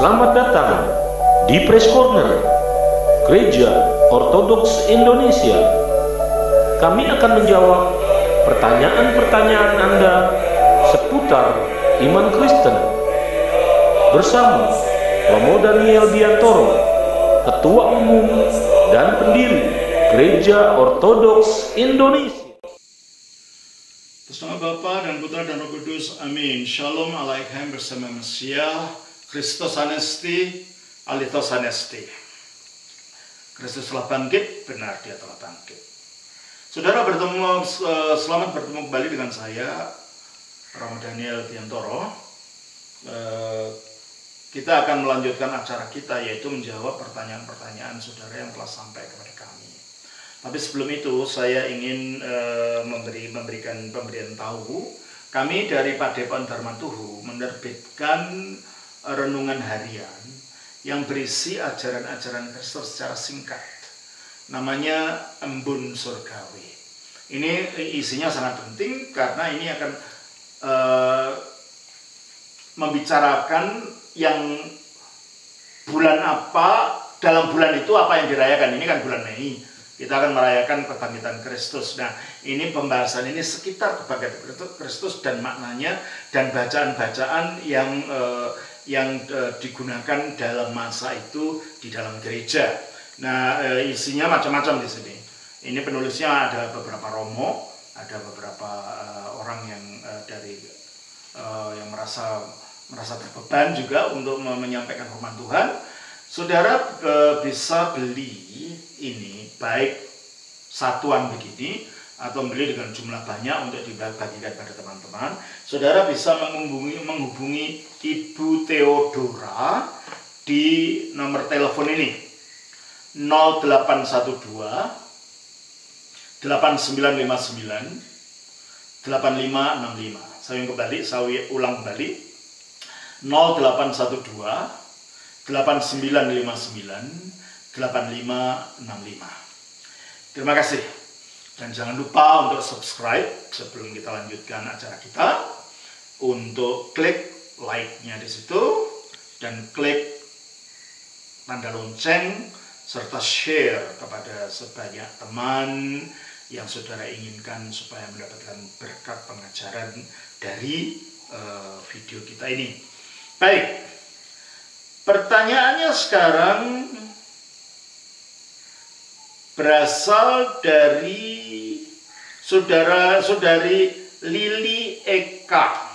Selamat datang di Press Corner, Gereja Ortodoks Indonesia. Kami akan menjawab pertanyaan-pertanyaan Anda seputar iman Kristen bersama Romo Daniel Biantoro, Ketua Umum dan Pendiri Gereja Ortodoks Indonesia. Atas nama Bapa dan Putra dan Roh Kudus, amin. Shalom Aleichem bersama Mesias, Kristus Anesti, Alitos Anesti. Kristus telah bangkit, benar Dia telah bangkit. Saudara selamat bertemu kembali dengan saya, Romo Daniel Biantoro. Kita akan melanjutkan acara kita, yaitu menjawab pertanyaan-pertanyaan saudara yang telah sampai kepada kami. Tapi sebelum itu saya ingin memberikan pemberian tahu. Kami dari Padepokan Dharma Tuhu menerbitkan renungan harian yang berisi ajaran-ajaran Kristus secara singkat. Namanya Embun Surgawi. Ini isinya sangat penting karena ini akan membicarakan yang bulan apa, dalam bulan itu apa yang dirayakan. Ini kan bulan Mei. Kita akan merayakan kebangkitan Kristus. Nah, ini pembahasan ini sekitar kebangkitan Kristus dan maknanya dan bacaan-bacaan yang digunakan dalam masa itu di dalam gereja. Nah, isinya macam-macam di sini. Ini penulisnya ada beberapa romo, ada beberapa orang yang yang merasa terbeban juga untuk menyampaikan firman Tuhan. Saudara bisa beli ini baik satuan begini atau beli dengan jumlah banyak untuk dibagikan pada teman-teman. Saudara bisa menghubungi Ibu Theodora di nomor telepon ini 0812 8959 8565. Saya ulang kembali 0812 8959 8565. Terima kasih. Dan jangan lupa untuk subscribe sebelum kita lanjutkan acara kita. Untuk klik like-nya di situ dan klik tanda lonceng serta share kepada sebanyak teman yang saudara inginkan supaya mendapatkan berkat pengajaran dari video kita ini. Baik, pertanyaannya sekarang berasal dari saudari Lili Eka.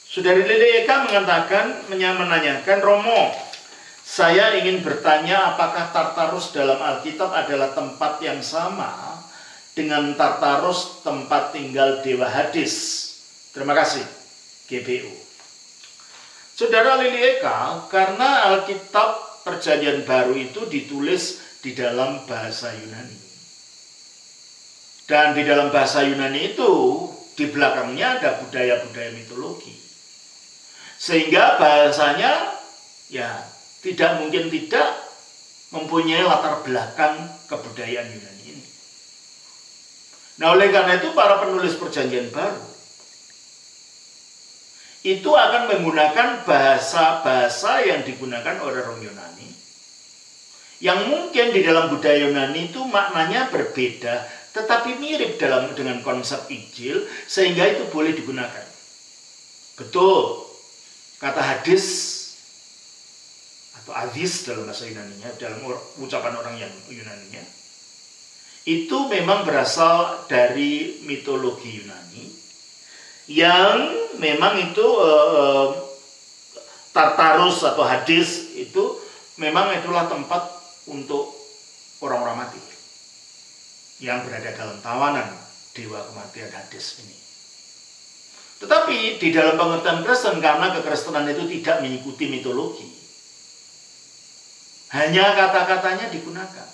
Saudari Lili Eka menanyakan, Romo, saya ingin bertanya apakah Tartarus dalam Alkitab adalah tempat yang sama dengan Tartarus tempat tinggal Dewa Hades? Terima kasih, GBU. Saudara Lili Eka, karena Alkitab Perjanjian Baru itu ditulis di dalam bahasa Yunani. Dan di dalam bahasa Yunani itu, di belakangnya ada budaya-budaya mitologi. Sehingga bahasanya, ya, tidak mungkin tidak mempunyai latar belakang kebudayaan Yunani ini. Nah, oleh karena itu para penulis Perjanjian Baru itu akan menggunakan bahasa-bahasa yang digunakan oleh orang Yunani, yang mungkin di dalam budaya Yunani itu maknanya berbeda, tetapi mirip dengan konsep Injil, sehingga itu boleh digunakan. Betul, kata Hades atau Hadis dalam bahasa Yunaninya, dalam ucapan orang yang Yunaninya, itu memang berasal dari mitologi Yunani, yang memang itu Tartarus atau Hades itu memang itulah tempat untuk orang-orang mati yang berada dalam tawanan dewa kematian Hades ini. Tetapi di dalam pengertian Kristen, karena kekristenan itu tidak mengikuti mitologi, hanya kata-katanya digunakan.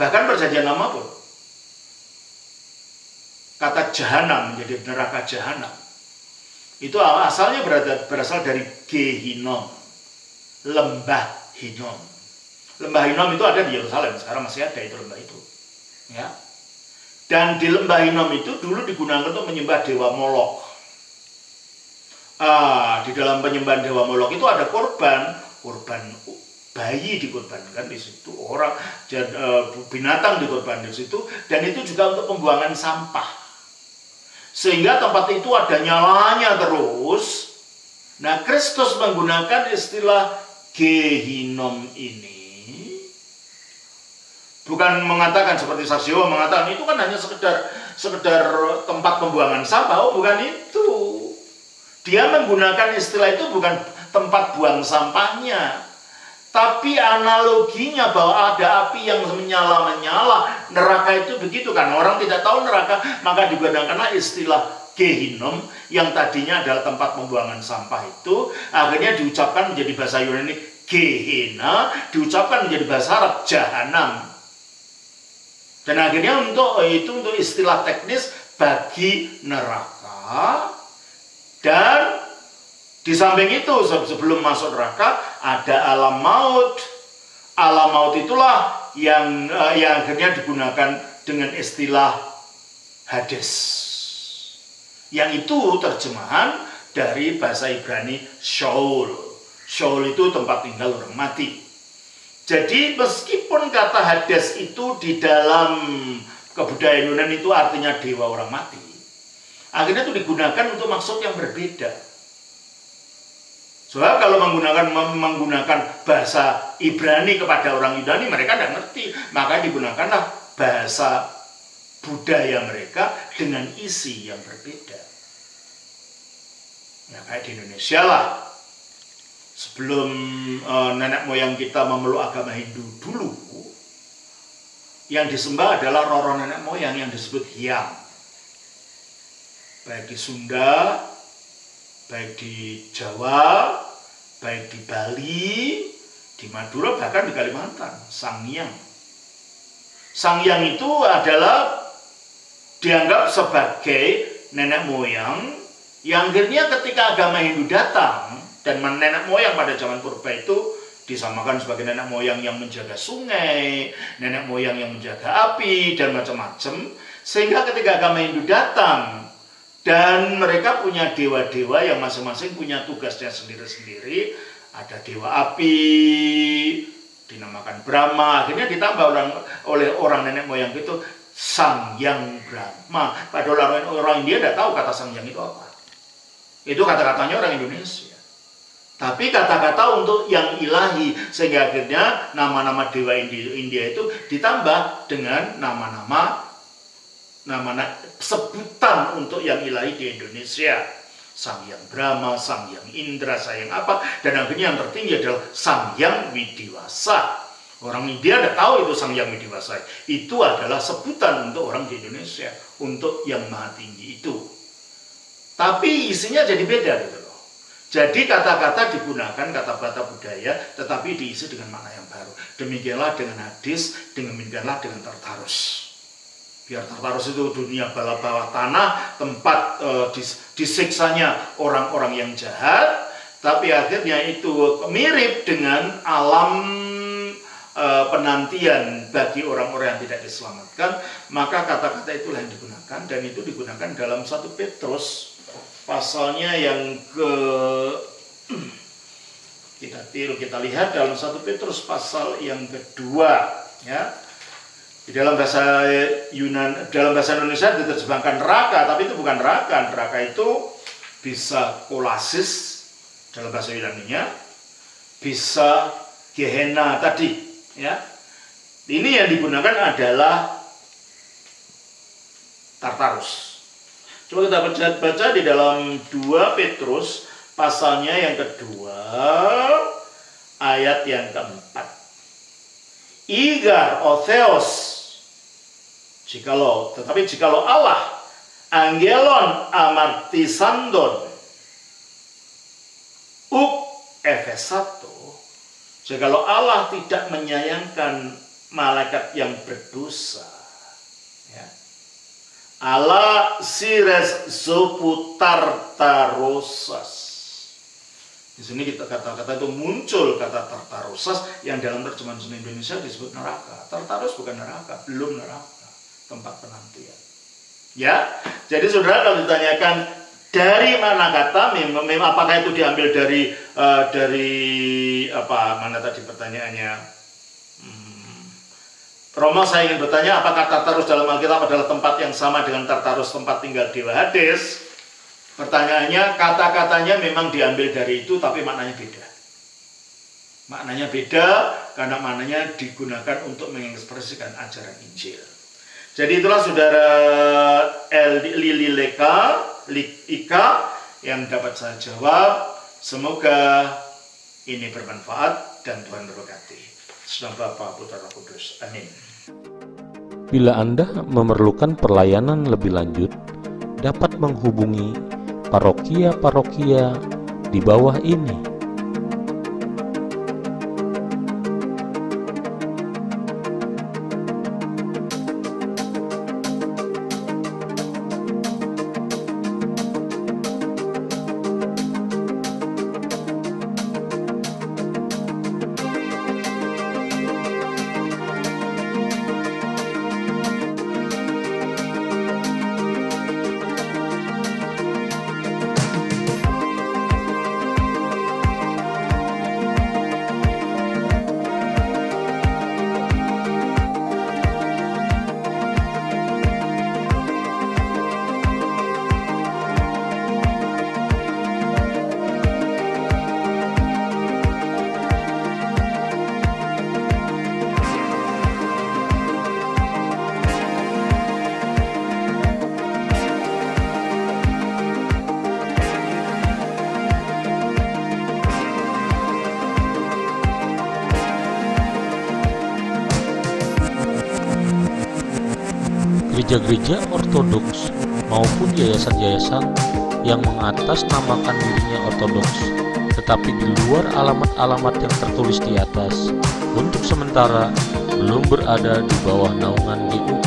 Bahkan Perjanjian Lama pun kata jahanam menjadi neraka jahanam itu asalnya berasal dari Gehinom, lembah Hinnom. Lembah Hinnom itu ada di Yerusalem, sekarang masih ada itu lembah itu, ya. Dan di lembah Hinnom itu dulu digunakan untuk menyembah dewa Molok. Di dalam penyembahan dewa Molok itu ada korban bayi dikorbankan di situ, orang binatang dikorbankan di situ, dan itu juga untuk pembuangan sampah. Sehingga tempat itu ada nyalanya terus. Nah, Kristus menggunakan istilah Gehinom ini bukan mengatakan seperti Sarsio mengatakan itu kan hanya sekedar tempat pembuangan sampah. Oh, bukan itu. Dia menggunakan istilah itu bukan tempat buang sampahnya, tapi analoginya bahwa ada api yang menyala-menyala. Neraka itu begitu kan, orang tidak tahu neraka, maka digunakanlah istilah Gehinom yang tadinya adalah tempat pembuangan sampah itu, akhirnya diucapkan menjadi bahasa Yunani Gehenna, diucapkan menjadi bahasa Arab Jahanam. Dan akhirnya untuk istilah teknis bagi neraka. Dan di samping itu sebelum masuk neraka ada alam maut. Alam maut itulah yang akhirnya digunakan dengan istilah Hades. Yang itu terjemahan dari bahasa Ibrani Sheol. Sheol itu tempat tinggal orang mati. Jadi meskipun kata Hades itu di dalam kebudayaan Yunani itu artinya dewa orang mati, akhirnya itu digunakan untuk maksud yang berbeda. Soalnya kalau menggunakan bahasa Ibrani kepada orang Yunani, mereka tidak ngerti, maka digunakanlah bahasa budaya mereka dengan isi yang berbeda. Ya kayak di Indonesia lah. Sebelum nenek moyang kita memeluk agama Hindu dulu, yang disembah adalah roro nenek moyang yang disebut Hyang. Baik di Sunda, baik di Jawa, baik di Bali, di Madura, bahkan di Kalimantan, Sang Hyang. Sang Hyang itu adalah dianggap sebagai nenek moyang yang akhirnya ketika agama Hindu datang, dan nenek moyang pada zaman purba itu disamakan sebagai nenek moyang yang menjaga sungai, nenek moyang yang menjaga api, dan macam-macam. Sehingga ketika agama Hindu datang, dan mereka punya dewa-dewa yang masing-masing punya tugasnya sendiri-sendiri. Ada dewa api, dinamakan Brahma. Akhirnya ditambah oleh orang nenek moyang itu Sang Hyang Brahma. Padahal orang India tidak tahu kata Sang Hyang itu apa. Itu kata-katanya orang Indonesia. Tapi kata-kata untuk yang ilahi, sehingga akhirnya nama-nama dewa India itu ditambah dengan nama-nama sebutan untuk yang ilahi di Indonesia. Sang Hyang Brahma, Sang Hyang Indra, Sang Hyang apa, dan akhirnya yang tertinggi adalah Sang Hyang Widiwasa. Orang India tidak tahu itu Sang Hyang Widiwasa. Itu adalah sebutan untuk orang di Indonesia, untuk yang maha tinggi itu. Tapi isinya jadi beda gitu loh. Jadi kata-kata digunakan, kata-kata budaya, tetapi diisi dengan makna yang baru. Demikianlah dengan Hades, demikianlah dengan Tartarus. Biar Tartarus itu dunia bawah tanah, tempat disiksanya orang-orang yang jahat, tapi akhirnya itu mirip dengan alam penantian bagi orang-orang yang tidak diselamatkan. Maka kata-kata itulah yang digunakan, dan itu digunakan dalam 1 Petrus pasalnya yang kita lihat dalam 1 Petrus pasal yang kedua, ya. Di dalam bahasa Indonesia diterjemahkan neraka, tapi itu bukan neraka. Neraka itu bisa kolasis dalam bahasa Yunaninya, bisa Gehenna tadi, ya. Ini yang digunakan adalah Tartarus. Coba kita baca di dalam 2 Petrus pasalnya yang kedua, ayat yang keempat. Igar otheos, jikalau Allah, angelon amartisandon, uk efesato, jikalau Allah tidak menyayangkan malaikat yang berdosa, ya. Allah sires zoputar tarosas. Di sini kata-kata itu muncul kata Tartarusas yang dalam terjemahan bahasa Indonesia disebut neraka. Tartarus bukan neraka, belum neraka, tempat penantian. Ya, jadi saudara kalau ditanyakan Dari mana kata? Apakah itu diambil dari apa? Mana tadi pertanyaannya? Romo, saya ingin bertanya, apakah Tartarus dalam Alkitab adalah tempat yang sama dengan Tartarus tempat tinggal Dewa Hades? Pertanyaannya, kata-katanya memang diambil dari itu, tapi maknanya beda. Maknanya beda karena maknanya digunakan untuk mengekspresikan ajaran Injil. Jadi itulah saudara Ika yang dapat saya jawab. Semoga ini bermanfaat dan Tuhan berkati. Dalam Bapa, Putra, Roh Kudus. Amin. Bila Anda memerlukan pelayanan lebih lanjut, dapat menghubungi parokia-parokia di bawah ini. Gereja-gereja ortodoks maupun yayasan-yayasan yang mengatasnamakan dirinya ortodoks, tetapi di luar alamat-alamat yang tertulis di atas, untuk sementara belum berada di bawah naungan GUI.